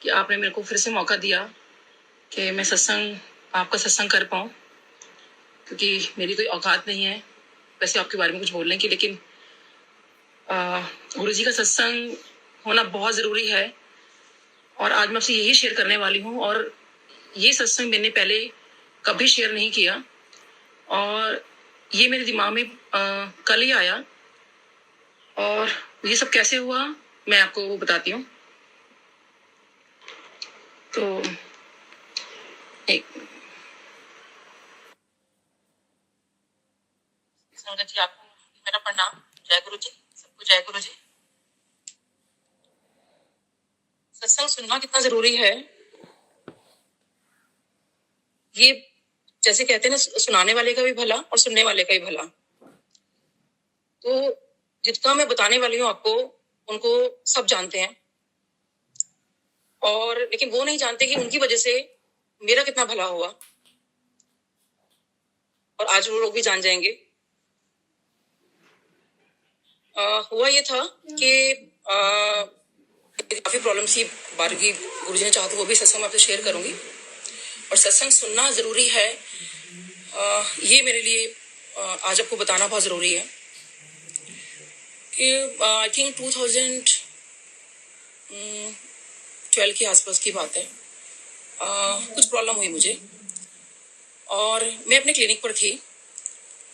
कि आपने मेरे को फिर से मौका दिया कि मैं आपका सत्संग कर पाऊँ, क्योंकि मेरी कोई औकात नहीं है वैसे आपके बारे में कुछ बोलने की, लेकिन गुरु जी का सत्संग होना बहुत ज़रूरी है। और आज मैं आपसे यही शेयर करने वाली हूँ। और ये सत्संग मैंने पहले कभी शेयर नहीं किया, और ये मेरे दिमाग में कल ही आया। और ये सब कैसे हुआ मैं आपको बताती हूँ। तो एक संगत जी, आपको मेरा प्रणाम। जय गुरु जी, सबको जय गुरु जी। सत्संग सुनना कितना जरूरी है, ये जैसे कहते हैं ना, सुनाने वाले का भी भला और सुनने वाले का भी भला। तो जितना मैं बताने वाली हूँ आपको, उनको सब जानते हैं, और लेकिन वो नहीं जानते कि उनकी वजह से मेरा कितना भला हुआ। और आज वो लोग भी जान जाएंगे। हुआ ये था कि काफी प्रॉब्लम थी बारगी। गुरुजी ने चाहा तो वो भी सत्संग में आपसे शेयर करूंगी। और सत्संग सुनना जरूरी है, ये मेरे लिए आज आपको बताना बहुत जरूरी है कि आई थिंक 2012 के आसपास की बात है। कुछ प्रॉब्लम हुई मुझे, और मैं अपने क्लिनिक पर थी।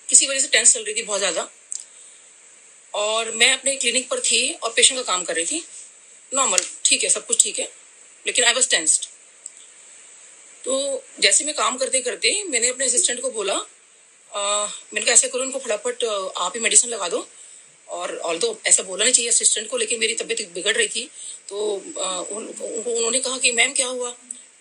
किसी वजह से टेंस चल रही थी बहुत ज्यादा, और मैं अपने क्लिनिक पर थी और पेशेंट का काम कर रही थी। नॉर्मल, ठीक है, सब कुछ ठीक है, लेकिन आई वॉज टेंस्ड। तो जैसे मैं काम करते करते मैंने अपने असिस्टेंट को बोला, मैंने कहा ऐसा करो, इनको फटाफट आप ही मेडिसिन लगा दो। और ऑल्दो ऐसा बोलना नहीं चाहिए असिस्टेंट को, लेकिन मेरी तबीयत बिगड़ रही थी। तो उन्होंने कहा कि मैम क्या हुआ।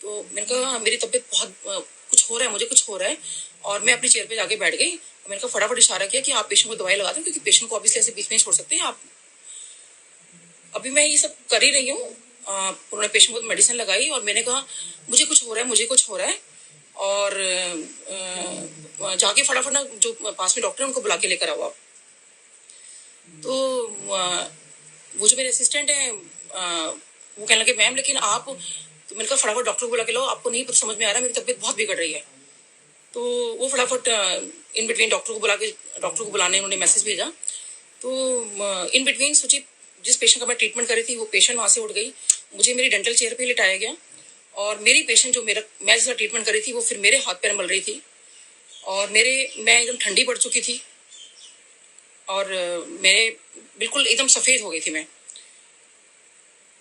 तो मैंने कहा मेरी तबीयत बहुत कुछ हो रहा है, मुझे कुछ हो रहा है। और मैं अपनी चेयर पे जाके बैठ गई। मैंने कहा फटाफट इशारा किया कि आप पेशेंट को दवाई लगा दो, क्योंकि पेशेंट को ऑब्वियसली ऐसे बीच में छोड़ सकते हैं आप। अभी मैं ये सब कर ही रही हूँ। उन्होंने पेशेंट को मेडिसिन लगाई, और मैंने कहा मुझे कुछ हो रहा है, मुझे कुछ हो रहा है। और जाके फटाफट ना जो पास में डॉक्टर है उनको बुला के लेकर आओ आप। तो वो जो मेरे असिस्टेंट है वो कहने लगे मैम लेकिन आप। तो मैंने कहा फटाफट डॉक्टर को बुला के लो, आपको नहीं समझ में आ रहा, मेरी तबीयत बहुत बिगड़ रही है। तो वो फटाफट इन बिटवीन डॉक्टर को बुलाने उन्होंने मैसेज भेजा। तो इन बिटवीन सोचिए, जिस पेशेंट का मैं ट्रीटमेंट कर रही थी वो पेशेंट वहां से उठ गई, मुझे मेरी डेंटल चेयर पे लिटाया गया। और मेरी पेशेंट जो मैं जिसका ट्रीटमेंट कर रही थी वो फिर मेरे हाथ पैर मल रही थी, और मैं एकदम ठंडी पड़ चुकी थी, और मैं बिल्कुल एकदम सफेद हो गई थी। मैं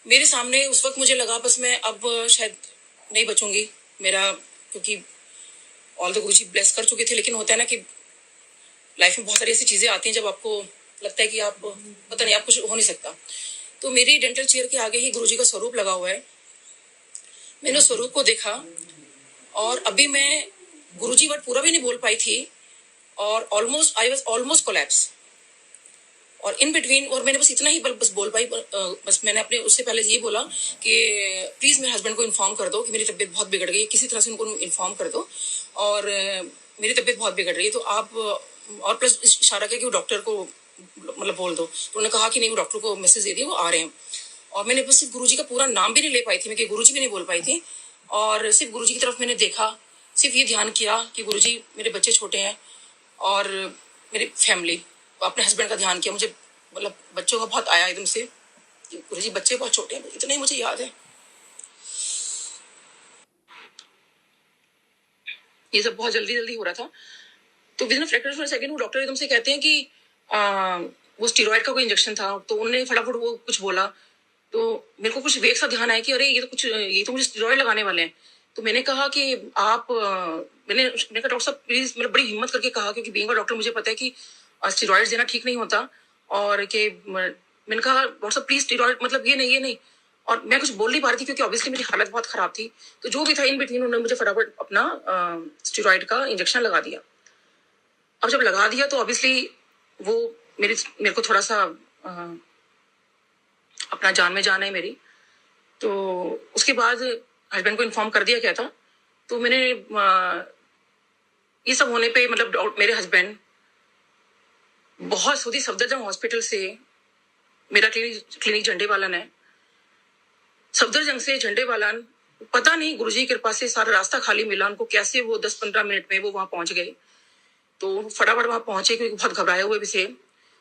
मेरे सामने उस वक्त मुझे लगा बस मैं अब शायद नहीं बचूंगी मेरा, क्योंकि ऑल द गुरुजी ब्लेस कर चुके थे। लेकिन होता है ना कि लाइफ में बहुत सारी ऐसी चीजें आती हैं जब आपको लगता है कि आप पता नहीं, आप कुछ हो नहीं सकता। तो मेरी डेंटल चेयर के आगे ही गुरुजी का स्वरूप लगा हुआ है। मैंने उस स्वरूप को देखा, और अभी मैं गुरुजी वर्ड पूरा भी नहीं बोल पाई थी, और आई वाज ऑलमोस्ट कोलैप्स। और इन बिटवीन, और मैंने बस इतना ही बस बोल पाई, बस मैंने अपने उससे पहले ये बोला कि प्लीज मेरे हस्बैंड को इन्फॉर्म कर दो कि मेरी तबीयत बहुत बिगड़ गई है, किसी तरह से उनको इन्फॉर्म कर दो, और मेरी तबीयत बहुत बिगड़ रही है, तो आप। और प्लस इशारा किया कि वो डॉक्टर को मतलब बोल दो। तो उन्होंने कहा कि नहीं, वो डॉक्टर को मैसेज दे दिया, वो आ रहे हैं। और मैंने बस सिर्फ गुरुजी का पूरा नाम भी नहीं ले पाई थी, मैं गुरुजी भी नहीं बोल पाई थी, और सिर्फ गुरुजी की तरफ मैंने देखा, सिर्फ ये ध्यान किया कि गुरुजी मेरे बच्चे छोटे हैं, और मेरी फैमिली, अपने हस्बैंड का ध्यान किया। मुझे मतलब बच्चों का बहुत आया एकदम से, गुरुजी बच्चे बहुत छोटे हैं, इतना ही मुझे याद है। ये सब बहुत जल्दी जल्दी हो रहा था। तो विदिन फ्रैक्शन ऑफ सेकंड वो डॉक्टर एकदम से कहते हैं कि वो स्टीरॉयड का कोई इंजेक्शन था। तो उन्होंने फटाफट वो कुछ बोला, तो मेरे को कुछ वेग सा ध्यान आया कि अरे ये तो मुझे स्टीरॉयड लगाने वाले हैं। तो मैंने कहा कि आप मैंने कहा डॉक्टर साहब प्लीज, मैंने बड़ी हिम्मत करके कहा, क्योंकि बीइंग अ डॉक्टर मुझे पता है कि स्टीरॉयड देना ठीक नहीं होता। और कि मैंने कहा डॉक्टर साहब प्लीज स्टीरॉयड, मतलब ये नहीं। और मैं कुछ बोल नहीं पा रही थी, क्योंकि ऑब्वियसली मेरी हालत बहुत खराब थी। तो जो भी था इन बिटवीन उन्होंने मुझे फटाफट अपना स्टीरॉयड का इंजेक्शन लगा दिया। अब जब लगा दिया तो ऑब्वियसली वो मेरे को थोड़ा सा अपना जान में जान है मेरी। तो उसके बाद हस्बैंड को इन्फॉर्म कर दिया क्या था। तो मैंने ये सब होने पे मतलब मेरे हस्बैंड बहुत सऊदी सफदरजंग हॉस्पिटल से, मेरा क्लिनिक झंडे वाला है, सफदरजंग से झंडेवालान, पता नहीं गुरुजी की कृपा से सारा रास्ता खाली मिला उनको, कैसे वो 10-15 मिनट में वो वहां पहुंच गए। तो फटाफट वहां पहुंचे क्योंकि बहुत घबराए हुए भी थे।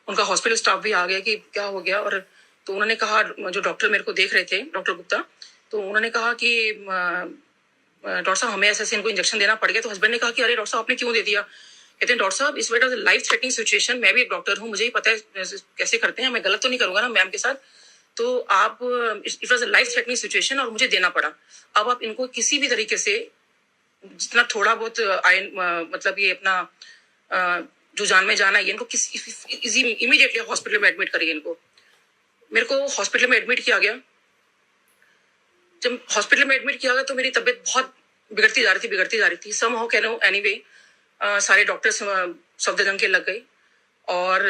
उनका हॉस्पिटल स्टाफ भी आ गया कि क्या हो गया। और तो उन्होंने कहा, जो डॉक्टर मेरे को देख रहे थे, डॉक्टर गुप्ता, तो उन्होंने कहा कि डॉक्टर साहब हमें ऐसे इनको इंजेक्शन देना पड़ गया। तो हस्बैंड ने कहा कि अरे डॉक्टर साहब आपने क्यों दे दिया। कहते हैं डॉक्टर साहब इस वेट लाइफ थ्रेटनिंग सिचुएशन, मैं भी एक डॉक्टर हूँ, मुझे ही पता है कैसे करते हैं, मैं गलत तो नहीं करूंगा ना मैम के साथ। तो आप, it was life threatening situation और मुझे देना पड़ा। अब आप इनको किसी भी तरीके से जितना थोड़ा बहुत मतलब ये अपना जो जान में जाना है, इनको किसी इमीडिएटली हॉस्पिटल में एडमिट करिए इनको। मेरे को हॉस्पिटल में एडमिट किया गया। जब हॉस्पिटल में एडमिट किया गया तो मेरी तबीयत बहुत बिगड़ती जा रही थी। सम हाउ कैन एनीवे सारे डॉक्टर्स सफदरजंग के लग गए और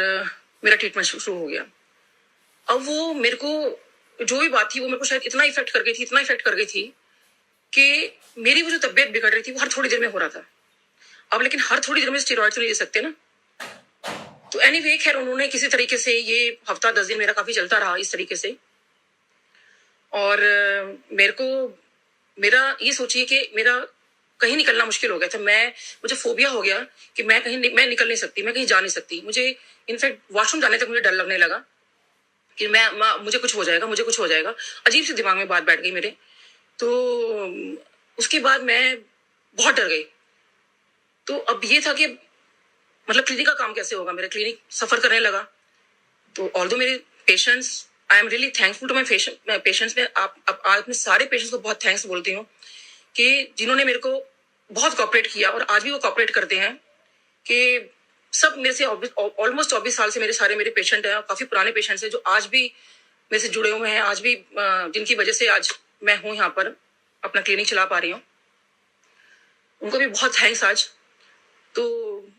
मेरा ट्रीटमेंट शुरू हो गया। अब वो मेरे को जो भी बात थी वो मेरे को शायद इतना इफेक्ट कर गई थी कि मेरी वो जो तबीयत बिगड़ रही थी वो हर थोड़ी देर में हो रहा था। अब लेकिन हर थोड़ी देर में स्टेरॉइड तो नहीं दे सकते ना। तो एनीवे खैर उन्होंने किसी तरीके से ये हफ्ता 10 दिन मेरा काफी चलता रहा इस तरीके से। और मेरे को, मेरा ये सोचिए कि मेरा कहीं निकलना मुश्किल हो गया था। मुझे फोबिया हो गया कि मैं निकल नहीं सकती, मैं कहीं जा नहीं सकती। मुझे इनफैक्ट वॉशरूम जाने तक मुझे डर लगने लगा कि मुझे कुछ हो जाएगा। अजीब सी दिमाग में बात बैठ गई मेरे। तो उसके बाद मैं बहुत डर गई। तो अब ये था कि मतलब क्लिनिक का काम कैसे होगा, मेरा क्लिनिक सफर करने लगा। तो ऑल्दो मेरे patients, I am really thankful to my patients. मैं अपने सारे पेशेंट्स को बहुत थैंक्स बोलती हूँ कि जिन्होंने मेरे को बहुत कोऑपरेट किया और आज भी वो कोऑपरेट करते हैं। कि सब मेरे से ऑलमोस्ट 24 साल से मेरे पेशेंट हैं, काफी पुराने पेशेंट्स हैं जो आज भी मेरे से जुड़े हुए हैं, आज भी जिनकी वजह से आज मैं हूँ यहाँ पर, अपना क्लिनिक चला पा रही हूँ। उनको भी बहुत थैंक्स आज। तो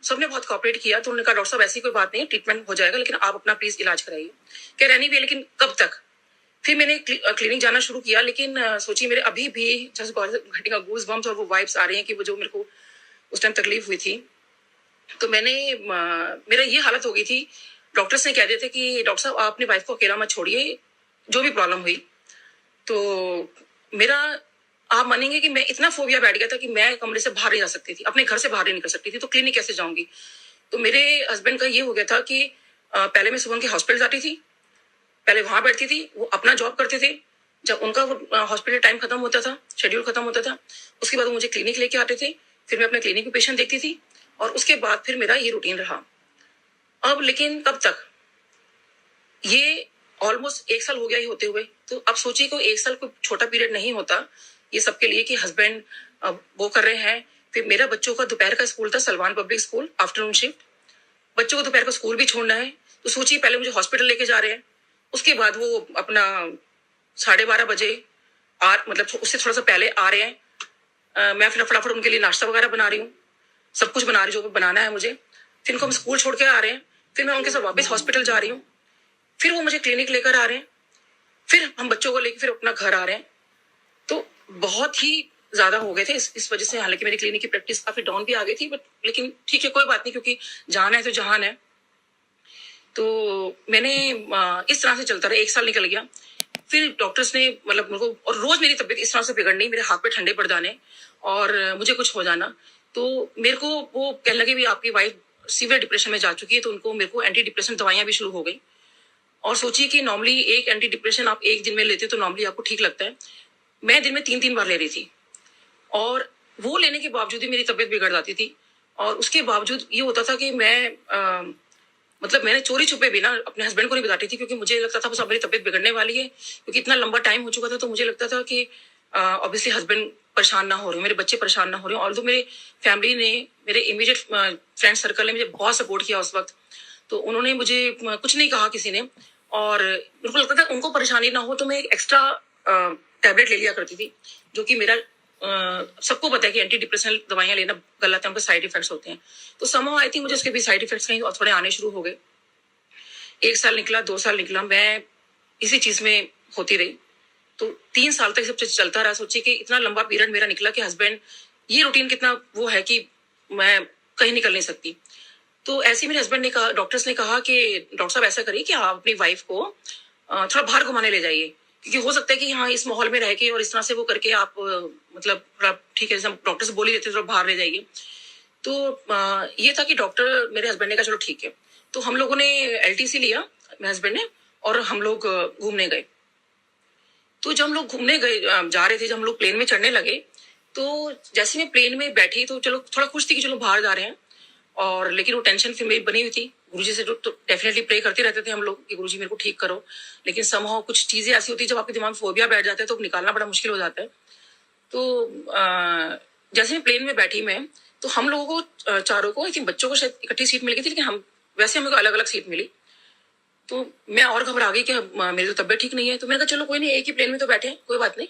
सबने बहुत कोऑपरेट किया। तो उन्होंने कहा डॉक्टर साहब ऐसी कोई बात नहीं, ट्रीटमेंट हो जाएगा, लेकिन आप अपना प्लीज इलाज कराइए। कह रहे नहीं भी, लेकिन कब तक। फिर मैंने क्लिनिक जाना शुरू किया। लेकिन सोचिए मेरे अभी भी घटी का गूज बम्स और वो वाइब्स आ रही हैं कि वो जो मेरे को उस टाइम तकलीफ हुई थी। तो मेरा ये हालत हो गई थी। डॉक्टर्स ने कह दिए थे कि डॉक्टर साहब आप अपनी वाइफ को अकेला मत छोड़िए, जो भी प्रॉब्लम हुई। तो मेरा, आप मानेंगे कि मैं इतना फोबिया बैठ गया था कि मैं कमरे से बाहर नहीं जा सकती थी, अपने घर से बाहर नहीं निकल सकती थी। तो क्लिनिक कैसे जाऊंगी। तो मेरे हस्बैंड का ये हो गया था कि पहले मैं सुबह के हॉस्पिटल जाती थी, पहले वहां बैठती थी, वो अपना जॉब करते थे। जब उनका हॉस्पिटल टाइम खत्म होता था, शेड्यूल खत्म होता था, उसके बाद वो मुझे क्लिनिक लेके आते थे। फिर मैं अपने क्लिनिक में पेशेंट देखती थी और उसके बाद फिर मेरा ये रूटीन रहा। अब लेकिन कब तक, ये ऑलमोस्ट 1 साल हो गया ही होते हुए। तो अब सोचिए कोई 1 साल कोई छोटा पीरियड नहीं होता ये सबके लिए कि हस्बैंड वो कर रहे हैं। फिर मेरा बच्चों का दोपहर का स्कूल था, Salman public school, afternoon shift. बच्चों को दोपहर का स्कूल भी छोड़ना है। तो सोचिए पहले मुझे हॉस्पिटल लेके जा रहे हैं, उसके बाद वो अपना 12:30 बजे मतलब उससे थोड़ा सा पहले आ रहे हैं। मैं फिर फटाफट उनके लिए नाश्ता वगैरह बना रही हूँ, सब कुछ बना रही हूँ जो बनाना है मुझे। फिर उनको हम स्कूल छोड़ के आ रहे हैं, फिर मैं उनके साथ वापस हॉस्पिटल जा रही हूँ, फिर वो मुझे क्लिनिक लेकर आ रहे हैं, फिर हम बच्चों को लेकर फिर अपना घर आ रहे हैं। तो बहुत ही ज्यादा हो गए थे इस वजह से। हालांकि मेरी क्लिनिक की प्रैक्टिस काफी डाउन भी आ गई थी, बट लेकिन ठीक है, कोई बात नहीं, क्योंकि जान है तो जहान है। तो मैंने इस तरह से चलता रहा, 1 साल निकल गया। फिर डॉक्टर्स ने मतलब मेरे को, और रोज मेरी तबीयत इस तरह से बिगड़नी, मेरे हाथ पे ठंडे पड़ जाने और मुझे कुछ हो जाना। तो मेरे को वो कहने लगे भी आपकी वाइफ सीवियर डिप्रेशन में जा चुकी है। तो मेरे को एंटी डिप्रेशन दवाइयां भी शुरू हो गई। और सोचिए कि नॉर्मली एक एंटी डिप्रेशन आप एक दिन में लेते हो तो नॉर्मली आपको ठीक लगता है। मैं दिन में 3-3 बार ले रही थी और वो लेने के बावजूद ही मेरी तबीयत बिगड़ जाती थी। और उसके बावजूद ये होता था कि मैं मतलब मैंने चोरी छुपे भी ना अपने हस्बैंड को नहीं बताती थी, क्योंकि मुझे लगता था बस अब मेरी तबीयत बिगड़ने वाली है, क्योंकि इतना लंबा टाइम हो चुका था। तो मुझे लगता था कि ऑब्वियसली हस्बैंड परेशान ना हो रहे, मेरे बच्चे परेशान ना हो रहे। और तो मेरे फैमिली ने, मेरे इमीडिएट फ्रेंड सर्कल ने मुझे बहुत सपोर्ट किया उस वक्त। तो उन्होंने मुझे कुछ नहीं कहा किसी ने। और मेरे को लगता था उनको परेशानी ना हो, तो मैं एक एक्स्ट्रा टैबलेट ले लिया करती थी, जो कि मेरा सबको पता है कि एंटी डिप्रेशनल दवाइयां लेना गलत है, उनके साइड इफेक्ट्स होते हैं। तो समहाउ आई थिंक मुझे उसके भी साइड इफेक्ट्स कहीं थोड़े आने शुरू हो गए। 1 साल निकला, 2 साल निकला, मैं इसी चीज में होती रही। तो 3 साल तक सब चलता रहा। सोचिए कि इतना लंबा पीरियड मेरा निकला कि हस्बैंड, ये रूटीन कितना वो है कि मैं कहीं निकल नहीं सकती। तो ऐसे मेरे हस्बैंड ने कहा, डॉक्टर्स ने कहा कि डॉक्टर साहब ऐसा करिए कि आप अपनी वाइफ को थोड़ा बाहर घुमाने ले जाइए, क्योंकि हो सकता है कि हाँ इस माहौल में रह के और इस तरह से वो करके आप मतलब थोड़ा ठीक है, जैसे डॉक्टर से बोल ही देते थोड़ा बाहर ले जाइए। तो ये था कि डॉक्टर मेरे हस्बैंड ने कहा चलो ठीक है। तो हम लोगों ने LTC लिया, मेरे हस्बैंड ने, और हम लोग घूमने गए। तो जब हम लोग घूमने गए जा रहे थे, जब हम लोग प्लेन में चढ़ने लगे, तो जैसे मैं प्लेन में बैठी तो चलो थोड़ा खुश थी कि चलो बाहर जा रहे हैं, और लेकिन वो टेंशन फिर मेरी बनी हुई थी। गुरुजी से तो डेफिनेटली प्रे करते रहते थे हम लोग कि गुरुजी मेरे को ठीक करो, लेकिन समहाउ कुछ चीजें ऐसी होती है जब आपके दिमाग में फोबिया बैठ जाता है तो निकालना बड़ा मुश्किल हो जाता है। तो जैसे मैं प्लेन में बैठी मैं, तो हम लोगों को चारों को, आई थिंक बच्चों को शायद इकट्ठी सीट मिल गई थी, लेकिन हम वैसे हमें अलग अलग सीट मिली। तो मैं और घबरा गई कि मेरी तो तबियत ठीक नहीं है। तो मैंने कहा चलो कोई नहीं, एक ही प्लेन में तो बैठे हैं, कोई बात नहीं।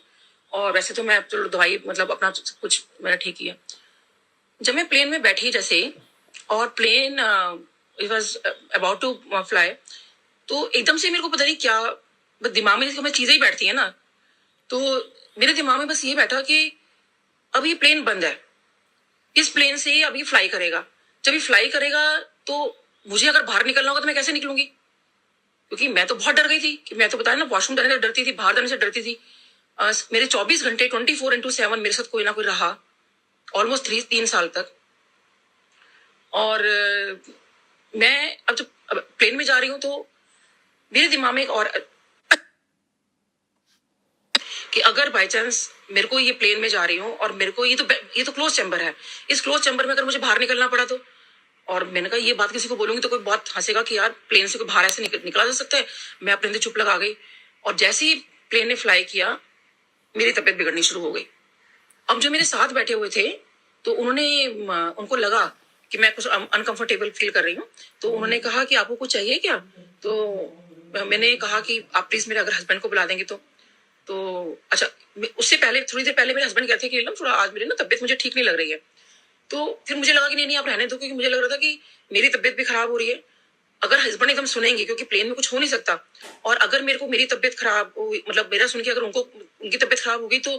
और वैसे तो मैं चलो दवाई मतलब अपना सब कुछ मैंने ठीक किया। जब मैं प्लेन में बैठी जैसे, और plane it was about to fly, तो एकदम से मेरे को पता नहीं क्या बस दिमाग में जैसे चीजें ही बैठती है ना, तो मेरे दिमाग में बस ये बैठा कि अब ये प्लेन बंद है, इस प्लेन से ही अभी फ्लाई करेगा। जब ये फ्लाई करेगा तो मुझे अगर बाहर निकलना होगा तो मैं कैसे निकलूंगी, क्योंकि मैं तो बहुत डर गई थी कि मैं तो बताया ना वॉशरूम जाने से डरती थी, बाहर जाने से डरती थी। मेरे 24 घंटे 24x7 मेरे साथ कोई ना कोई रहा, ऑलमोस्ट 3 साल तक। और मैं अब जब प्लेन में जा रही हूँ तो मेरे दिमाग में एक और कि अगर बाई चांस मेरे को ये प्लेन में जा रही हूँ और मेरे को ये तो क्लोज चैम्बर है, इस क्लोज चैम्बर में अगर मुझे बाहर निकलना पड़ा तो, और मैंने कहा ये बात किसी को बोलूंगी तो कोई बहुत हंसेगा कि यार प्लेन से कोई बाहर ऐसे निकला जा सकता है। मैं अपने अंदर चुप लगा गई, और जैसे ही प्लेन ने फ्लाई किया मेरी तबीयत बिगड़नी शुरू हो गई। अब जो मेरे साथ बैठे हुए थे तो उनको लगा कि मैं कुछ अनकंफर्टेबल फील कर रही हूँ, तो उन्होंने कहा कि आपको कुछ चाहिए क्या। तो मैंने कहा कि आप प्लीज मेरे अगर हस्बैंड को बुला देंगे तो अच्छा। उससे पहले थोड़ी देर पहले मेरे हस्बैंड कहते कि थोड़ा आज मेरी ना तबीयत मुझे ठीक नहीं लग रही है। तो फिर मुझे लगा कि नहीं आप रहने दो, क्योंकि मुझे लग रहा था कि मेरी तबीयत भी खराब हो रही है। अगर हस्बैंड एकदम सुनेंगे, क्योंकि प्लेन में कुछ हो नहीं सकता, और अगर मेरे को मेरी तबीयत खराब हो, मतलब मेरा सुन के अगर उनकी तबीयत खराब हो गई तो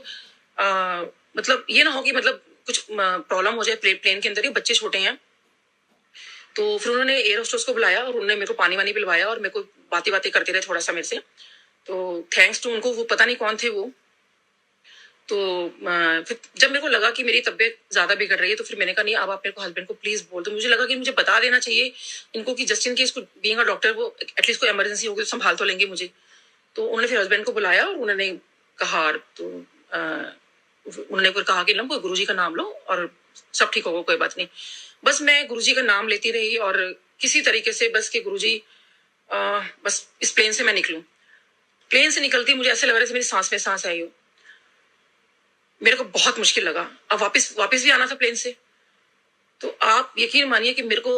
मतलब ये ना हो कि मतलब कुछ प्रॉब्लम हो जाए प्लेन के अंदर ही, बच्चे छोटे हैं। तो फिर उन्होंने एयर होस्टेस को बुलाया और उन्होंने मेरे को पानी वानी पिलवाया और मेरे को बातें बातें करते रहे थोड़ा सा मेरे से। तो थैंक्स टू उनको, वो पता नहीं कौन थे वो। तो फिर जब मेरे को लगा कि मेरी तबीयत ज्यादा बिगड़ रही है तो फिर मैंने कहा नहीं अब आप मेरे को हस्बैंड को प्लीज बोल दो। मुझे लगा कि मुझे बता देना चाहिए इनको कि just in case being a doctor वो एटलीस्ट कोई इमरजेंसी होगी तो संभाल तो लेंगे मुझे। तो उन्होंने फिर हस्बैंड को बुलाया और उन्होंने कहा, तो उन्होंने फिर कहा कि लम्बो गुरुजी का नाम लो और सब ठीक होगा, कोई बात नहीं। बस मैं गुरुजी का नाम लेती रही और किसी तरीके से बस कि गुरुजी बस इस प्लेन से मैं निकलूं। प्लेन से निकलती मुझे ऐसे लग रहा है मेरी सांस में सांस आई हो। मेरे को बहुत मुश्किल लगा। अब वापस भी आना था प्लेन से। तो आप यकीन मानिए कि मेरे को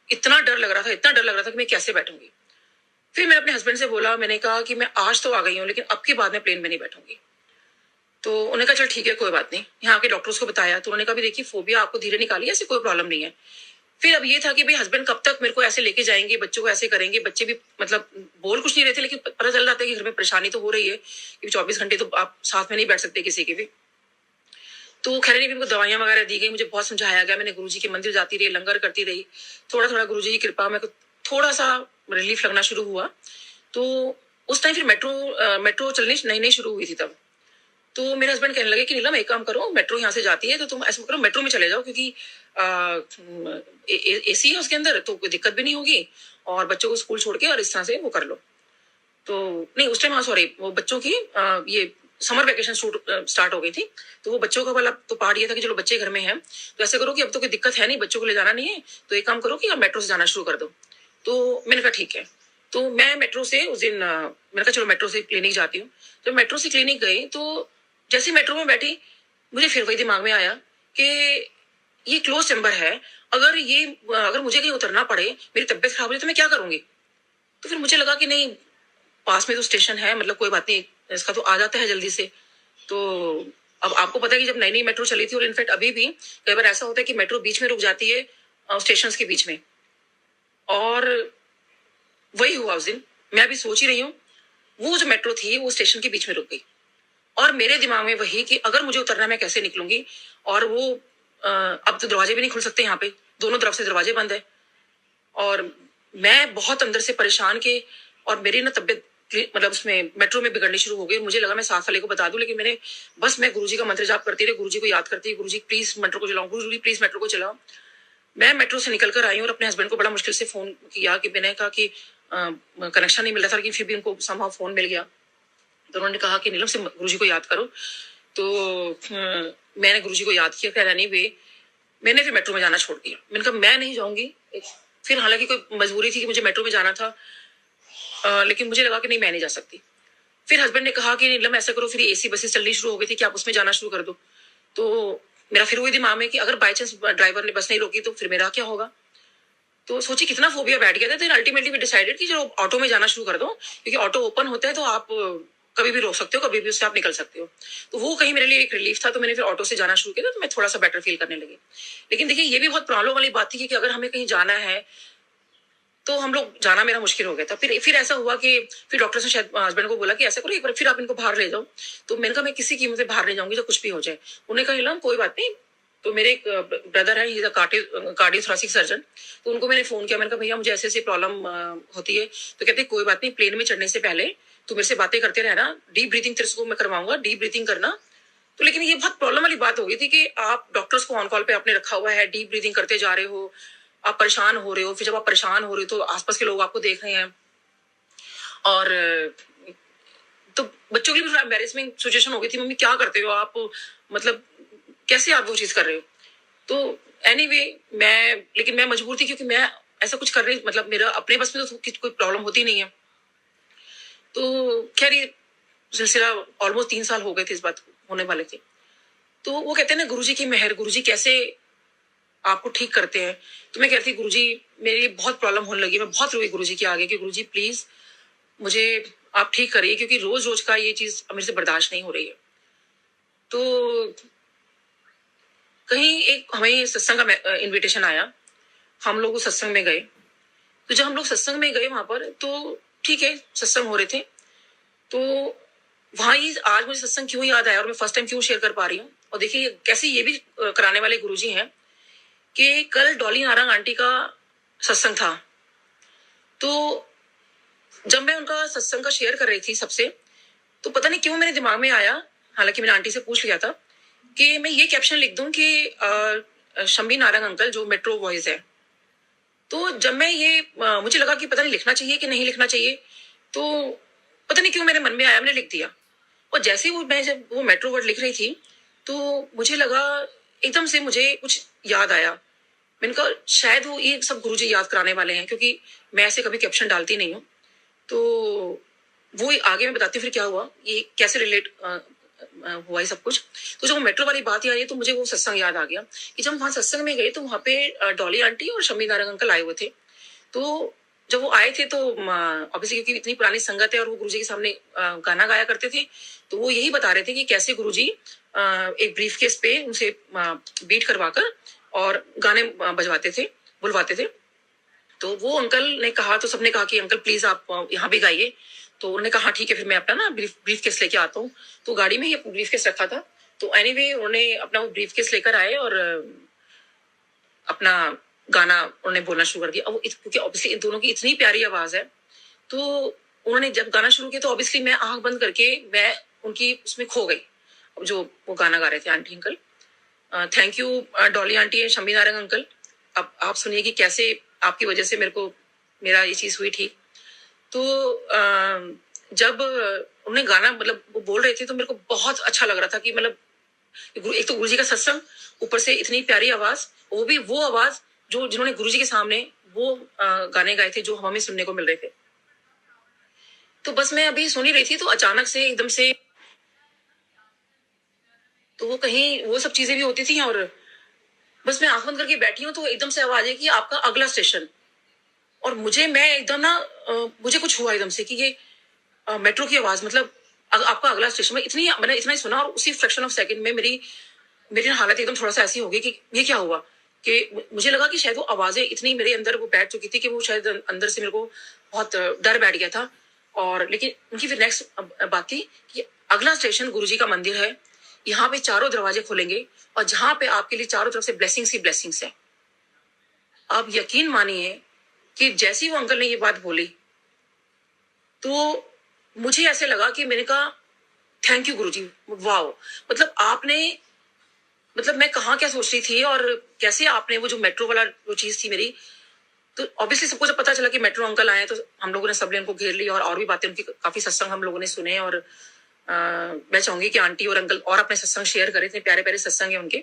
इतना डर लग रहा था, इतना डर लग रहा था कि मैं कैसे बैठूंगी। फिर मैंने अपने हस्बैंड से बोला, मैंने कहा कि मैं आज तो आ गई हूँ लेकिन अब की बाद में प्लेन में नहीं बैठूंगी। तो उन्होंने कहा चल ठीक है कोई बात नहीं। यहाँ के डॉक्टर्स को बताया तो उन्होंने कहा भी देखिए फोबिया आपको धीरे निकालिए, ऐसी कोई प्रॉब्लम नहीं है। फिर अब ये था कि भाई हस्बैंड कब तक मेरे को ऐसे लेके जाएंगे, बच्चों को ऐसे करेंगे। बच्चे भी मतलब बोल कुछ नहीं रहे थे, लेकिन पता चल जाता है कि घर में परेशानी तो हो रही है कि 24 घंटे तो आप साथ में नहीं बैठ सकते किसी के भी। तो खैर नहीं, मेरे को दवाइयां वगैरह दी गई, मुझे बहुत समझाया गया। मैंने गुरुजी के मंदिर जाती रही, लंगर करती रही। थोड़ा थोड़ा गुरुजी की कृपा मेरे को थोड़ा सा रिलीफ लगना शुरू हुआ। तो उस टाइम फिर मेट्रो चलनी नई नई शुरू हुई थी तब। तो मेरे हस्बैंड कहने लगे कि नीलम एक काम करो, मेट्रो यहाँ से जाती है तो तुम ऐसा करो मेट्रो में चले जाओ, क्योंकि AC है उसके अंदर तो कोई दिक्कत भी नहीं होगी, और बच्चों को स्कूल छोड़ के और इस तरह से वो कर लो। तो नहीं उस टाइम, हाँ सॉरी, वो बच्चों की ये समर वेकेशन स्टार्ट हो गई थी। तो वो बच्चों का वाला तो पार्ट ये था कि चलो बच्चे घर में हैं तो ऐसे करो कि अब तो कोई दिक्कत है नहीं, बच्चों को ले जाना नहीं है, तो एक काम करो कि आप मेट्रो से जाना शुरू कर दो। तो मैंने कहा ठीक है। तो मैं मेट्रो से उस दिन मैंने कहा चलो मेट्रो से क्लिनिक जाती हूँ। जब मेट्रो से क्लिनिक गई तो जैसे मेट्रो में बैठी मुझे फिर वही दिमाग में आया कि ये क्लोज चैम्बर है, अगर मुझे कहीं उतरना पड़े, मेरी तबीयत खराब हो जाए तो मैं क्या करूंगी। तो फिर मुझे लगा कि नहीं पास में तो स्टेशन है, मतलब कोई बात नहीं, इसका तो आ जाता है जल्दी से। तो अब आपको पता है कि जब नई नई मेट्रो चली थी, और इनफैक्ट अभी भी कई बार ऐसा होता है कि मेट्रो बीच में रुक जाती है स्टेशन के बीच में। और वही हुआ उस दिन। मैं अभी सोच ही रही हूँ, वो जो मेट्रो थी वो स्टेशन के बीच में रुक गई, और मेरे दिमाग में वही कि अगर मुझे उतरना है मैं कैसे निकलूंगी। और वो अब तो दरवाजे भी नहीं खुल सकते, यहाँ पे दोनों तरफ से दरवाजे बंद है। और मैं बहुत अंदर से परेशान के, और मेरी ना तबीयत मतलब उसमें मेट्रो में बिगड़नी शुरू हो गई। मुझे लगा मैं साथ वाले को बता दूं, लेकिन मैं गुरुजी का मंत्र जाप करती रही, गुरुजी को याद करती, गुरुजी प्लीज मेट्रो को चलाओ, गुरुजी प्लीज मेट्रो को चलाओ। मैं मेट्रो से निकल कर आई और अपने हस्बैंड को बड़ा मुश्किल से फोन किया कि मैंने कहा कि कनेक्शन नहीं मिल रहा था, लेकिन फिर भी उनको समहाउ फोन मिल गया। तो उन्होंने कहा कि नीलम से गुरुजी को याद करो। तो मैंने गुरुजी को याद किया। कह नहीं वे मैंने फिर मेट्रो में जाना छोड़ दिया। मैंने कहा मैं नहीं जाऊंगी। फिर हालांकि कोई मजबूरी थी कि मुझे मेट्रो में जाना था, लेकिन मुझे लगा कि नहीं मैं नहीं जा सकती। फिर हस्बैंड ने कहा कि नीलम ऐसा करो, फिर एसी बसेस चलनी शुरू हो गई थी कि आप उसमें जाना शुरू कर दो। तो मेरा फिर वही दिमाग में कि अगर बाई चांस ड्राइवर ने बस नहीं रोकी तो फिर मेरा क्या होगा। तो सोची कितना फोबिया बैठ गया था। तो अल्टीमेटली भी डिसाइडेड कि जो ऑटो में जाना शुरू कर दो, क्योंकि ऑटो ओपन होता है तो आप कभी भी रोक सकते हो, कभी भी उससे आप निकल सकते हो। तो वो कहीं मेरे लिए एक रिलीफ था। तो मैंने फिर ऑटो से जाना शुरू किया, तो मैं थोड़ा सा बेटर फील करने लगी। लेकिन देखिए ये भी बहुत प्रॉब्लम वाली बात थी कि अगर हमें कहीं जाना है तो हम लोग जाना मेरा मुश्किल हो गया था। फिर ऐसा हुआ कि फिर डॉक्टर ने शायद हस्बैंड को बोला कि ऐसा करो एक बार फिर आप इनको बाहर ले जाओ। तो मैंने कहा मैं किसी कीमत पे बाहर नहीं जाऊंगी, तो कुछ भी हो जाए। उन्होंने कहा नीलम कोई बात नहीं। तो मेरे एक ब्रदर है, ही कार्डियोथोरेसिक सर्जन। तो उनको मैंने फोन किया, मैंने कहा भैया मुझे ऐसे ऐसी प्रॉब्लम होती है। तो कहते कोई बात नहीं, प्लेन में चढ़ने से पहले तू मेरे से बातें करते रहना, डीप ब्रीथिंग तेरे को मैं करवाऊंगा, डीप ब्रीथिंग करना। तो लेकिन ये बहुत प्रॉब्लम वाली बात हो गई थी कि आप डॉक्टर्स को ऑन कॉल पे आपने रखा हुआ है, डीप ब्रीथिंग करते जा रहे हो, आप परेशान हो रहे हो। फिर जब आप परेशान हो रहे हो तो आसपास के लोग आपको देख रहे हैं, और तो बच्चों के लिए भी एम्बैरेसमेंट सिचुएशन हो गई थी। मम्मी क्या करते हो आप, मतलब कैसे आप वो चीज कर रहे हो। तो एनीवे लेकिन मैं मजबूर थी, क्योंकि मैं ऐसा कुछ कर रही, मतलब मेरा अपने बस में तो कोई प्रॉब्लम होती नहीं है। तो खैर ये सिलसिला ऑलमोस्ट 3 साल हो गए थे इस बात होने वाले थे। तो वो कहते हैं ना गुरुजी की मेहर, गुरुजी कैसे आपको ठीक करते हैं। तो मैं कहती गुरुजी मेरी बहुत प्रॉब्लम होने लगी, मैं बहुत रोई गुरुजी के आगे कि गुरुजी प्लीज मुझे आप ठीक करिए, क्योंकि रोज रोज का ये चीज मेरे से बर्दाश्त नहीं हो रही है। तो कहीं एक हमें सत्संग का इनविटेशन आया, हम लोग उस सत्संग में गए। तो जब हम लोग सत्संग में गए वहां पर, तो ठीक है सत्संग हो रहे थे। तो वहां ही आज मुझे सत्संग क्यों याद आया और मैं फर्स्ट टाइम क्यों शेयर कर पा रही हूँ। और देखिए कैसे ये भी कराने वाले गुरुजी हैं कि कल डॉली नारंग आंटी का सत्संग था। तो जब मैं उनका सत्संग का शेयर कर रही थी सबसे, तो पता नहीं क्यों मेरे दिमाग में आया, हालांकि मैंने आंटी से पूछ लिया था, कि मैं ये कैप्शन लिख दूं कि शम्बी नारंग अंकल जो मेट्रो बॉयज है। तो जब मैं ये मुझे लगा कि पता नहीं लिखना चाहिए कि नहीं लिखना चाहिए, तो पता नहीं क्यों मेरे मन में आया, मैंने लिख दिया। और जैसे ही मैं जब वो मेट्रो वर्ड लिख रही थी, तो मुझे लगा एकदम से मुझे कुछ याद आया। मैंने कहा शायद वो ये सब गुरुजी याद कराने वाले हैं, क्योंकि मैं ऐसे कभी कैप्शन डालती नहीं हूँ। तो वो आगे मैं बताती हूँ फिर क्या हुआ, ये कैसे रिलेट हुआ ये सब कुछ। तो जब वो मेट्रो वाली बात याद आई तो मुझे वो सत्संग याद आ गया कि जब वहां सत्संग में गए तो वहां पे डॉली आंटी और शम्मी नारंग अंकल आए हुए थे। तो जब वो आए थे तो ऑब्वियसली क्योंकि इतनी पुरानी संगत है और वो गुरुजी के सामने गाना गाया करते थे, तो वो यही बता रहे थे कि कैसे गुरुजी एक ब्रीफ केस पे उनसे बीट करवाकर और गाने बजवाते थे, बुलवाते थे। तो वो अंकल ने कहा, तो सबने कहा कि अंकल प्लीज आप यहाँ भी गाइए। तो उन्होंने कहा हाँ ठीक है, फिर मैं अपना ना ब्रीफ केस लेके आता हूँ। तो गाड़ी में ही ब्रीफ केस रखा था। तो एनीवे उन्होंने अपना वो ब्रीफ केस लेकर आए और अपना गाना उन्होंने बोलना शुरू कर दिया। अब क्योंकि ऑब्वियसली इन दोनों की इतनी प्यारी आवाज है, तो उन्होंने जब गाना शुरू किया तो ऑब्वियसली मैं आंख बंद करके मैं उनकी उसमें खो गई, जो वो गाना गा रहे थे aunty uncle. Thank you Dolly aunty and Shammi Narang uncle. अब आप सुनिए कि कैसे आपकी वजह से मेरा ये चीज हुई थी। तो जब उन्होंने गाना मतलब वो बोल रहे थे तो मेरे को बहुत अच्छा लग रहा था कि मतलब एक तो गुरुजी का सत्संग, ऊपर से इतनी प्यारी आवाज, वो भी वो आवाज जो जिन्होंने गुरुजी के सामने वो गाने गाए थे जो हमें सुनने को मिल रहे थे। तो बस मैं अभी सुन ही रही थी तो अचानक से एकदम से तो वो कहीं वो सब चीजें भी होती थी, और बस मैं आंख बंद करके बैठी हूँ तो एकदम से आवाज है कि आपका अगला स्टेशन। और मैं एकदम ना मुझे कुछ हुआ एकदम से कि ये मेट्रो की आवाज, मतलब आपका अगला स्टेशन में मैंने इतना ही सुना, और उसी फ्रैक्शन ऑफ सेकंड में मेरी हालत एकदम थोड़ा सा ऐसी हो गई कि ये क्या हुआ। कि मुझे लगा कि शायद वो आवाजें इतनी मेरे अंदर वो बैठ चुकी थी कि वो शायद अंदर से मेरे को बहुत डर बैठ गया था। और लेकिन उनकी फिर नेक्स्ट बात थी कि अगला स्टेशन गुरुजी का मंदिर है, यहाँ पे चारों दरवाजे खुलेंगे और जहां पे आपके लिए चारों तरफ से ब्लेसिंग्स ही ब्लेसिंग्स है। आप यकीन मानिए कि जैसे ही वो अंकल ने ये बात बोली, तो मुझे ऐसे लगा कि मैंने कहा थैंक यू गुरुजी, वाह, मतलब आपने, मतलब मैं कहाँ क्या सोच रही थी और कैसे आपने वो जो मेट्रो वाला जो चीज थी मेरी, तो ऑब्वियसली सबको जब पता चला कि मेट्रो अंकल आए तो हम लोगों ने सबने उनको घेर लिया और भी बातें उनकी काफी सत्संग हम लोगों ने सुने। और मैं चाहूंगी कि आंटी और अंकल और अपने सत्संग शेयर करें, इतने प्यारे प्यारे सत्संग है उनके।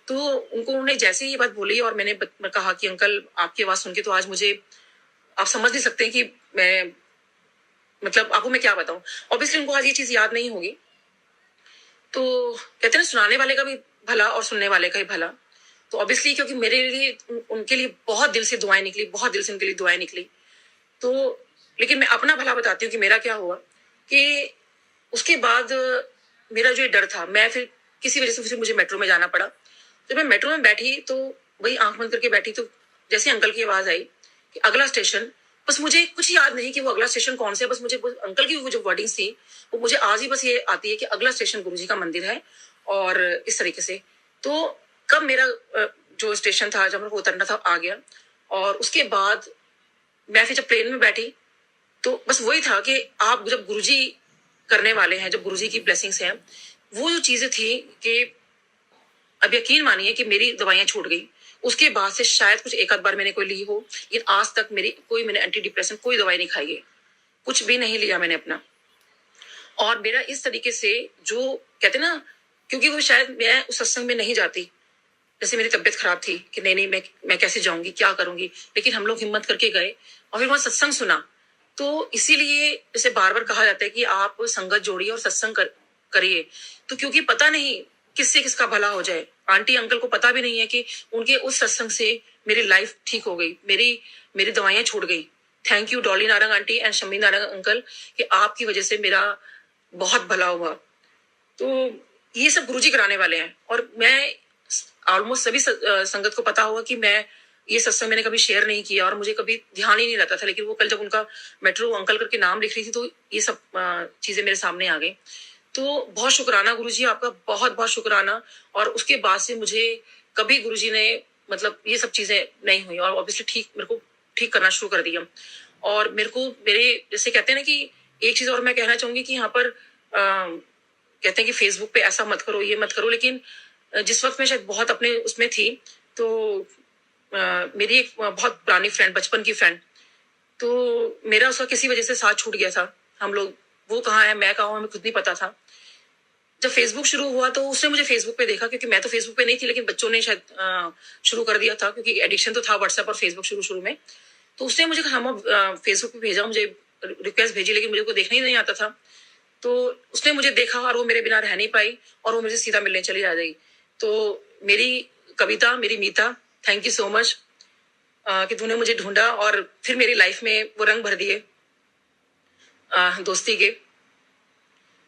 तो उनको उन्होंने जैसे ही ये बात बोली और मैंने कहा कि अंकल आपकी आवाज सुन के तो आज मुझे, आप समझ नहीं सकते कि मैं, मतलब आपको मैं क्या बताऊं। ऑब्वियसली उनको आज ये चीज याद नहीं होगी। तो कहते हैं ना, सुनाने वाले का भी भला और सुनने वाले का ही भला। तो ऑब्वियसली क्योंकि मेरे लिए उनके लिए बहुत दिल से दुआएं निकली, बहुत दिल से उनके लिए दुआएं निकली। तो लेकिन मैं अपना भला बताती हूँ कि मेरा क्या हुआ कि उसके बाद मेरा जो डर था, मैं फिर किसी वजह से फिर मुझे मेट्रो में जाना पड़ा। जब मैं मेट्रो में बैठी तो वही आंख बंद करके बैठी, तो जैसे अंकल की आवाज आई कि अगला स्टेशन, बस मुझे कुछ याद नहीं कि वो अगला स्टेशन कौन से है, बस मुझे अंकल की वो जो वर्डिंग्स थी वो मुझे आज ही बस ये आती है कि अगला स्टेशन गुरुजी का मंदिर है और इस तरीके से। तो कब मेरा जो स्टेशन था जब मेरे को उतरना था आ गया। और उसके बाद मैं फिर जब प्लेन में बैठी तो बस वही था कि आप जब गुरुजी करने वाले हैं, जब गुरुजी की ब्लेसिंग्स हैं, वो जो चीजें थी कि अब यकीन मानिए कि मेरी दवाइयां छूट गई। उसके बाद से शायद कुछ एक आध बार मैंने कोई ली हो, लेकिन आज तक मेरी कोई, मैंने एंटी डिप्रेशन कोई दवाई नहीं खाई है, कुछ भी नहीं लिया मैंने अपना। और मेरा इस तरीके से जो कहते ना, क्योंकि वो शायद मैं उस सत्संग में नहीं जाती, जैसे मेरी तबीयत खराब थी कि नहीं नहीं मैं कैसे जाऊंगी, क्या करूंगी, लेकिन हम लोग हिम्मत करके गए और फिर वहां सत्संग सुना। तो इसीलिए जैसे बार बार कहा जाता है कि आप संगत जोड़िए और सत्संग करिए। तो क्योंकि पता नहीं किससे किसका भला हो जाए। आंटी अंकल को पता भी नहीं है कि उनके उस सत्संग से मेरी लाइफ ठीक हो गई, मेरी मेरी दवाइयां छूट गई। Thank you Dolly Narang aunty and Shammi Narang uncle कि आपकी वजह से मेरा बहुत भला हुआ। तो ये सब गुरुजी कराने वाले हैं। और मैं ऑलमोस्ट सभी संगत को पता होगा कि मैं ये सत्संग मैंने कभी शेयर नहीं किया और मुझे कभी ध्यान ही नहीं रहता था, लेकिन वो कल जब उनका मेट्रो अंकल करके नाम लिख रही थी तो ये सब चीजें मेरे सामने आ गई। तो बहुत शुक्राना गुरुजी, आपका बहुत बहुत शुक्राना। और उसके बाद से मुझे कभी गुरुजी ने, मतलब ये सब चीजें नहीं हुई और ऑब्वियसली ठीक, मेरे को ठीक करना शुरू कर दिया। और मेरे को मेरे जैसे कहते हैं ना कि एक चीज और मैं कहना चाहूंगी कि यहाँ पर कहते हैं कि फेसबुक पे ऐसा मत करो, ये मत करो, लेकिन जिस वक्त मैं शायद बहुत अपने उसमें थी तो मेरी एक बहुत पुरानी फ्रेंड, बचपन की फ्रेंड, तो मेरा उसका किसी वजह से साथ छूट गया था। हम लोग, वो कहाँ है मैं कहाँ हूँ हमें खुद नहीं पता था। जब फेसबुक शुरू हुआ तो उसने मुझे फेसबुक पे देखा, क्योंकि मैं तो फेसबुक पे नहीं थी लेकिन बच्चों ने शायद शुरू कर दिया था, क्योंकि एडिक्शन तो था व्हाट्सएप और फेसबुक शुरू शुरू में। तो उसने मुझे हम फेसबुक पे भेजा, मुझे रिक्वेस्ट भेजी, लेकिन मुझे को देखना ही नहीं आता था। तो उसने मुझे देखा और वो मेरे बिना रह नहीं पाई और वो मुझे सीधा मिलने चली आ गई। तो मेरी कविता, मेरी मीता, थैंक यू सो मच कि तूने मुझे ढूंढा और फिर मेरी लाइफ में वो रंग भर दिए दोस्ती के।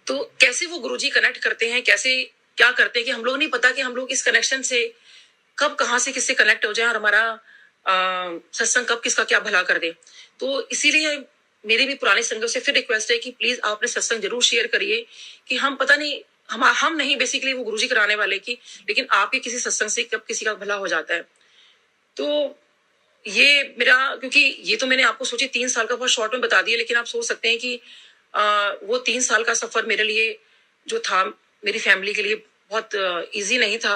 तो कैसे वो गुरुजी कनेक्ट करते हैं, कैसे क्या करते हैं कि हम लोग नहीं पता कि हम लोग इस कनेक्शन से कब कहाँ से किससे कनेक्ट हो जाए और हमारा सत्संग कब किसका क्या भला कर दे। तो इसीलिए मेरी भी पुरानी संगत से फिर रिक्वेस्ट है कि प्लीज आप अपने सत्संग जरूर शेयर करिए कि हम पता नहीं, हम नहीं बेसिकली वो गुरुजी कराने वाले की, लेकिन आपके किसी सत्संग से कब किसी का भला हो जाता है। तो ये मेरा, क्योंकि ये तो मैंने आपको सोची 3 साल का बहुत शॉर्ट में बता दिया, लेकिन आप सोच सकते हैं कि वो 3 साल का सफर मेरे लिए जो था, मेरी फैमिली के लिए बहुत इजी नहीं था।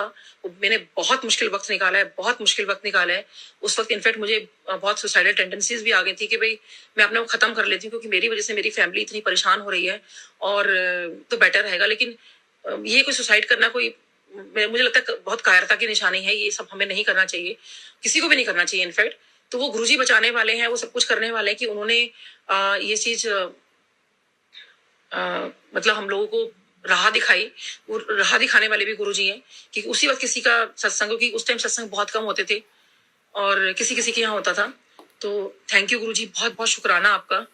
मैंने बहुत मुश्किल वक्त निकाला है, बहुत मुश्किल वक्त निकाला है। उस वक्त इनफैक्ट मुझे बहुत सुसाइडल टेंडेंसीज भी आ गई थी कि भाई मैं अपने को खत्म कर लेती हूँ, क्योंकि मेरी वजह से मेरी फैमिली इतनी परेशान हो रही है और तो बेटर रहेगा। लेकिन ये कोई सुसाइड करना कोई, मुझे लगता है बहुत कायरता की निशानी है। ये सब हमें नहीं करना चाहिए, किसी को भी नहीं करना चाहिए इनफैक्ट। तो वो गुरुजी बचाने वाले हैं, वो सब कुछ करने वाले हैं कि उन्होंने ये चीज मतलब हम लोगों को राह दिखाई। वो राह दिखाने वाले भी गुरुजी हैं कि उसी वक्त किसी का सत्संग, क्योंकि उस टाइम सत्संग बहुत कम होते थे और किसी किसी के यहाँ होता था। तो थैंक यू गुरुजी, बहुत बहुत शुक्राना आपका।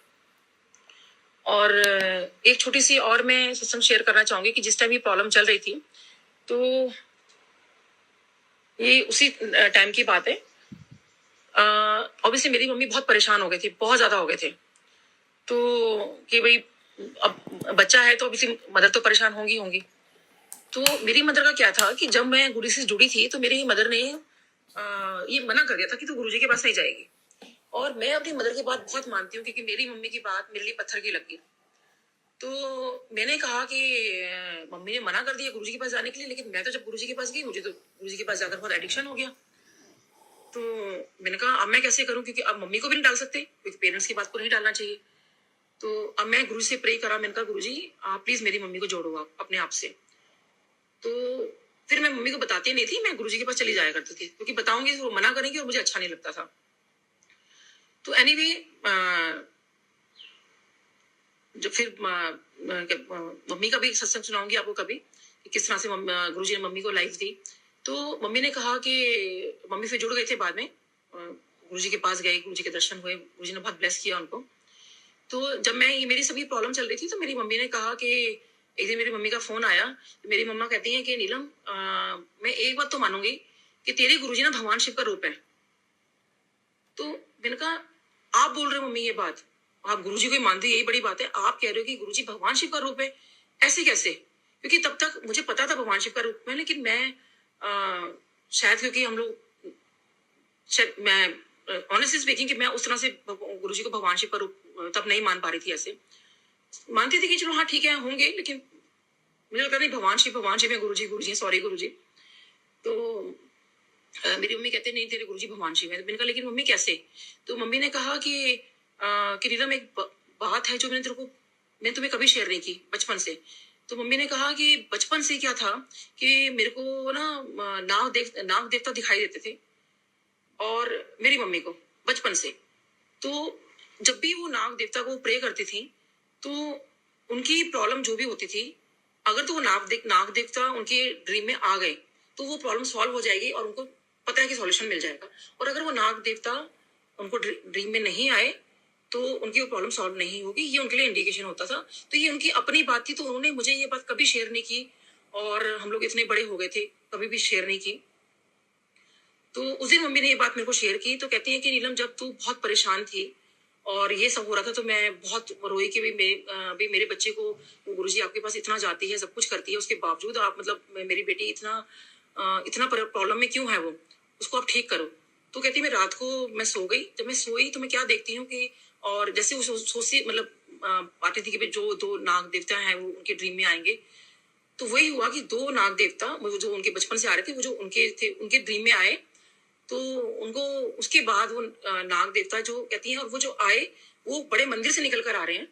और एक छोटी सी और मैं सत्संग शेयर करना चाहूंगी कि जिस टाइम ये प्रॉब्लम चल रही थी, तो ये उसी टाइम की बात है। ऑब्वियसली मेरी मम्मी बहुत परेशान हो गए थे, बहुत ज्यादा हो गए थे। तो कि भाई अब बच्चा है तो ऑब्वियसली मदर तो परेशान होंगी होंगी। तो मेरी मदर का क्या था कि जब मैं गुरु से जुड़ी थी तो मेरी मदर ने ये मना कर दिया था कि तू गुरुजी के पास नहीं जाएगी। और मैं अपनी मदर की बात बहुत मानती हूँ, क्योंकि मेरी मम्मी की बात मेरे लिए पत्थर की लगी। तो मैंने कहा कि मम्मी ने मना कर दिया गुरुजी के पास जाने के लिए, लेकिन मैं तो जब गुरुजी के पास गई मुझे तो गुरुजी के पास जाकर बहुत एडिक्शन हो गया। तो मैंने कहा अब मैं कैसे करूं, क्योंकि अब मम्मी को भी नहीं डाल सकते, क्योंकि पेरेंट्स की बात को नहीं डालना चाहिए। तो अब मैं गुरु से प्रे करा, मैंने कहा गुरुजी आप प्लीज मेरी मम्मी को जोड़ो आप अपने आप से। तो फिर मैं मम्मी को बताती नहीं थी, मैं गुरुजी के पास चली जाया करती थी, क्योंकि बताऊंगी तो वो मना करेंगे और मुझे अच्छा नहीं लगता था। तो एनीवे जब फिर मम्मी का भी सत्संग सुनाऊंगी आपको कभी कि किस तरह से गुरुजी ने मम्मी को लाइफ दी। तो मम्मी ने कहा कि मम्मी फिर जुड़ गए थे बाद में, गुरुजी के पास गए, गुरुजी के दर्शन हुए, गुरुजी ने बहुत ब्लेस किया उनको। तो जब मैं ये मेरी सभी प्रॉब्लम चल रही थी तो मेरी मम्मी ने कहा कि एक दिन मेरी मम्मी का फोन आया। मेरी मम्मा कहती हैं कि नीलम मैं एक बात तो मानूंगी कि तेरे गुरुजी ना भगवान शिव का रूप है। तो मैंने कहा आप बोल रहे हो मम्मी ये बात, आप गुरुजी को ही मानते हो, यही बड़ी बात है, आप कह रहे हो कि गुरुजी भगवान शिव का रूप है, ऐसे कैसे? क्योंकि तब तक मुझे पता था भगवान शिव का रूप में, लेकिन मैं शायद क्योंकि हम लोग मैं ऑनेस्टली स्पीकिंग कि मैं उस तरह से गुरुजी को भगवान शिव का रूप तब नहीं मान पा रही थी। ऐसे मानती थी कि चलो हाँ ठीक है होंगे, लेकिन मुझे लगता नहीं भगवान शिव है, गुरुजी गुरुजी सॉरी गुरुजी। तो मेरी मम्मी कहते नहीं तेरे गुरुजी भगवान शिव है। मैंने कहा लेकिन मम्मी कैसे? तो मम्मी ने कहा कि नीलम एक बात है जो मैंने तुम्हें कभी शेयर नहीं की बचपन से। तो मम्मी ने कहा कि बचपन से क्या था कि मेरे को ना नाग देवता दिखाई देते थे, और मेरी मम्मी को बचपन से। तो जब भी वो नाग देवता को प्रे करती थी तो उनकी प्रॉब्लम जो भी होती थी, अगर तो वो नाग देवता उनके ड्रीम में आ गए तो वो प्रॉब्लम सॉल्व हो जाएगी और उनको पता है कि सॉल्यूशन मिल जाएगा। और अगर वो नाग देवता उनको ड्रीम में नहीं आए तो उनकी वो प्रॉब्लम सॉल्व नहीं होगी, ये उनके लिए इंडिकेशन होता था। तो ये उनकी अपनी बात थी, तो उन्होंने मुझे ये बात कभी शेयर नहीं की, और हम लोग इतने बड़े हो गए थे कभी भी शेयर नहीं की। तो उस दिन मम्मी ने ये बात मेरे को शेयर की, तो कहती है कि नीलम जब तू बहुत परेशान थी और ये सब हो रहा था तो मैं बहुत रोई कि भी मेरे बच्चे को गुरुजी आपके पास इतना जाती है, सब कुछ करती है, उसके बावजूद आप मतलब मेरी बेटी इतना प्रॉब्लम में क्यों है, वो उसको आप ठीक करो। तो कहती मैं रात को मैं सो गई, जब मैं सोई तो मैं क्या देखती हूँ कि और जैसे उस सोची मतलब आती थी कि जो दो नाग देवता हैं वो उनके ड्रीम में आएंगे। तो वही हुआ कि दो नाग देवता जो उनके बचपन से आ रहे थे, वो जो उनके थे उनके ड्रीम में आए। तो उनको उसके बाद वो नाग देवता जो कहती हैं, और वो जो आए वो बड़े मंदिर से निकल कर आ रहे हैं,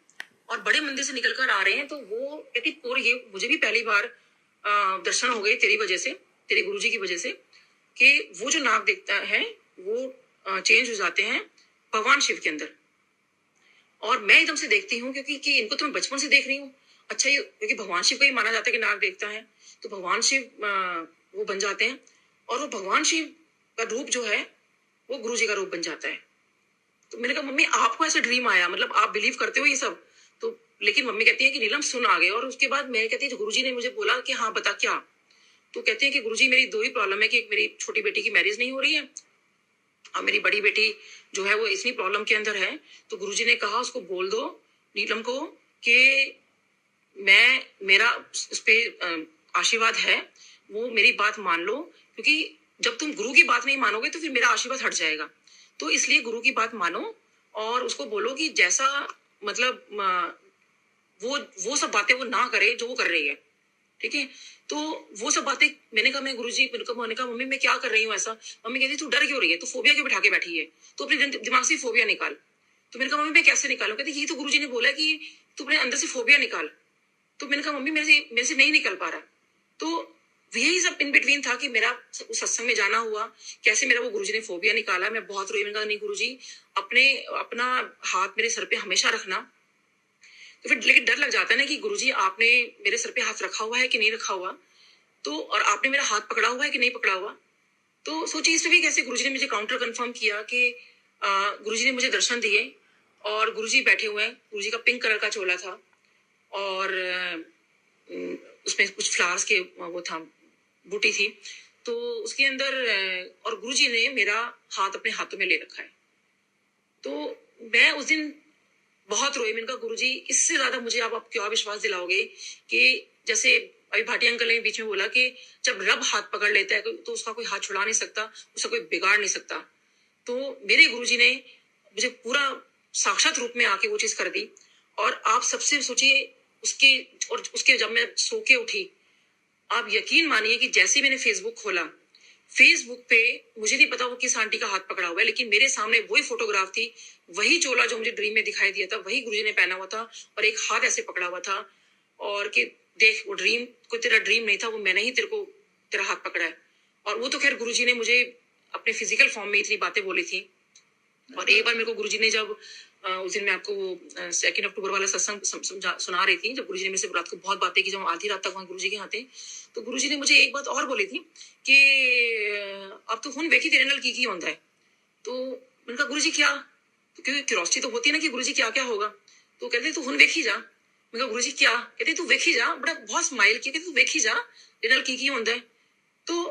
और बड़े मंदिर से निकल कर आ रहे हैं। तो वो कहती पूरी ये मुझे भी पहली बार दर्शन हो गए तेरी वजह से, तेरे गुरुजी की वजह से, कि वो जो नाग देवता है वो चेंज हो जाते हैं भगवान शिव के अंदर। और मैं एकदम से देखती हूँ क्योंकि इनको तो मैं बचपन से देख रही हूँ। अच्छा, ये क्योंकि भगवान शिव को ही माना जाता है कि नाग देवता है, तो भगवान शिव वो बन जाते हैं, और वो भगवान शिव का रूप जो है वो गुरुजी का रूप बन जाता है। तो मैंने कहा मम्मी आपको ऐसा ड्रीम आया, मतलब आप बिलीव करते हो ये सब? तो लेकिन मम्मी कहती है कि नीलम सुन आ गए। और उसके बाद मैं कहती है गुरुजी ने मुझे बोला कि हाँ बता क्या। तो कहते हैं कि गुरुजी मेरी दो ही प्रॉब्लम है, कि एक मेरी छोटी बेटी की मैरिज नहीं हो रही है, और मेरी बड़ी बेटी जो है वो इतनी प्रॉब्लम के अंदर है। तो गुरुजी ने कहा उसको बोल दो नीलम को कि मेरा उस पे आशीर्वाद है, वो मेरी बात मान लो, क्योंकि जब तुम गुरु की बात नहीं मानोगे तो फिर मेरा आशीर्वाद हट जाएगा। तो इसलिए गुरु की बात मानो और उसको बोलो कि जैसा मतलब वो सब बातें वो ना करे जो वो कर रही है, ठीक है? तो वो सब बातें मैंने कहा मैं गुरुजी, मैंने कहा मम्मी मैं क्या कर रही हूँ ऐसा? मम्मी कहती तू डर क्यों रही है, तू फोबिया क्यों बिठा के बैठी है, तो अपने दिमाग से फोबिया निकाल। तो मैंने कहा मम्मी मैं कैसे निकालूं? कहती ये तो गुरुजी ने बोला कि तू अपने अंदर से फोबिया निकाल। तो मैंने कहा मम्मी मेरे से नहीं निकल पा रहा। तो यही सब इन बिटवीन था कि मेरा सत्संग में जाना हुआ, कैसे मेरा वो गुरुजी ने फोबिया निकाला। मैं बहुत रोई, मैंने कहा नहीं गुरुजी अपना हाथ मेरे सर पे हमेशा रखना। तो फिर लेकिन डर लग जाता है ना कि गुरुजी आपने मेरे सर पे हाथ रखा हुआ है कि नहीं रखा हुआ, तो और आपने मेरा हाथ पकड़ा हुआ है कि नहीं पकड़ा हुआ। तो सोचिए इस पे भी कैसे गुरुजी ने मुझे काउंटर कंफर्म किया कि गुरुजी ने मुझे दर्शन दिए, और गुरुजी बैठे हुए हैं, गुरुजी का पिंक कलर का चोला था, और उसमें कुछ फ्लावर्स के वो था, बूटी थी, तो उसके अंदर और गुरुजी ने मेरा हाथ अपने हाथों में ले रखा है। तो मैं उस दिन बहुत रोई। मैंने कहा गुरुजी इससे ज्यादा मुझे आप क्या विश्वास दिलाओगे कि जैसे अभी भाटी अंकल ने बीच में बोला कि जब रब हाथ पकड़ लेता है तो उसका कोई हाथ छुड़ा नहीं सकता, उसका कोई बिगाड़ नहीं सकता। तो मेरे गुरुजी ने मुझे पूरा साक्षात रूप में आके वो चीज कर दी। और आप सबसे सोचिए उसके जब मैं सो के उठी, आप यकीन मानिए कि जैसे ही मैंने फेसबुक खोला, फेसबुक पे मुझे नहीं पता वो किस आंटी का हाथ पकड़ा हुआ है, लेकिन मेरे सामने वही फोटोग्राफ थी, वही चोला जो मुझे ड्रीम में दिखाई दिया था, वही गुरुजी ने पहना हुआ था, और एक हाथ ऐसे पकड़ा हुआ था, और कि देख वो ड्रीम कोई तेरा ड्रीम नहीं था, वो मैंने ही तेरा हाथ पकड़ा है। और वो तो खैर गुरुजी ने मुझे अपने फिजिकल फॉर्म में इतनी बातें बोली थी। और एक बार मेरे को गुरुजी ने जब उस दिन मैं आपको वो 2 अक्टूबर वाला सत्संग सुना रही थी, जब गुरुजी ने मेरे से रात को बहुत बातें की, जब हम आधी रात तक वहां गुरुजी के यहाँ थे, तो गुरुजी ने मुझे एक बात और बोली थी कि अब तो हुन वेखी तेरे नाल की होता है। तो मैंने कहा गुरुजी क्या? तो क्योंकि क्यूरोसिटी तो होती है ना कि गुरुजी क्या क्या होगा। तो कहते तू हुन वेखी जा। मैं कहा गुरुजी क्या? कहते तू वेखी जा। बड़ा बहुत स्माइल किया, कहते तू वेखी जा तेरे नाल की होता है। तो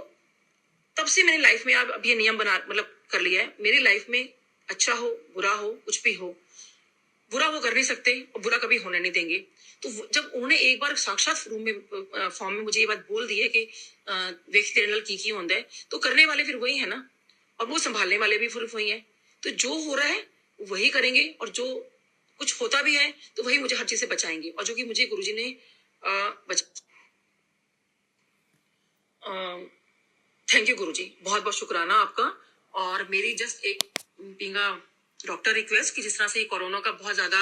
तब से मैंने लाइफ में अब ये नियम बना मतलब कर लिया है, मेरी लाइफ में अच्छा हो बुरा हो कुछ भी हो, बुरा वो कर नहीं सकते और बुरा कभी होने नहीं देंगे। तो जब उन्होंने एक बार साक्षात रूम में फॉर्म में मुझे ये बात बोल दी है कि वेख तेरे नाल की होता है, तो करने वाले फिर वही है ना, और वो संभालने वाले भी फिर वही है। तो जो हो रहा है वही करेंगे, और जो कुछ होता भी है तो वही मुझे हर चीज से बचाएंगे, और जो कि मुझे गुरुजी ने बचा। थैंक यू गुरुजी, बहुत बहुत शुक्राना आपका। और मेरी जस्ट एक बीइंग अ डॉक्टर रिक्वेस्ट कि जिस तरह से कोरोना का बहुत ज्यादा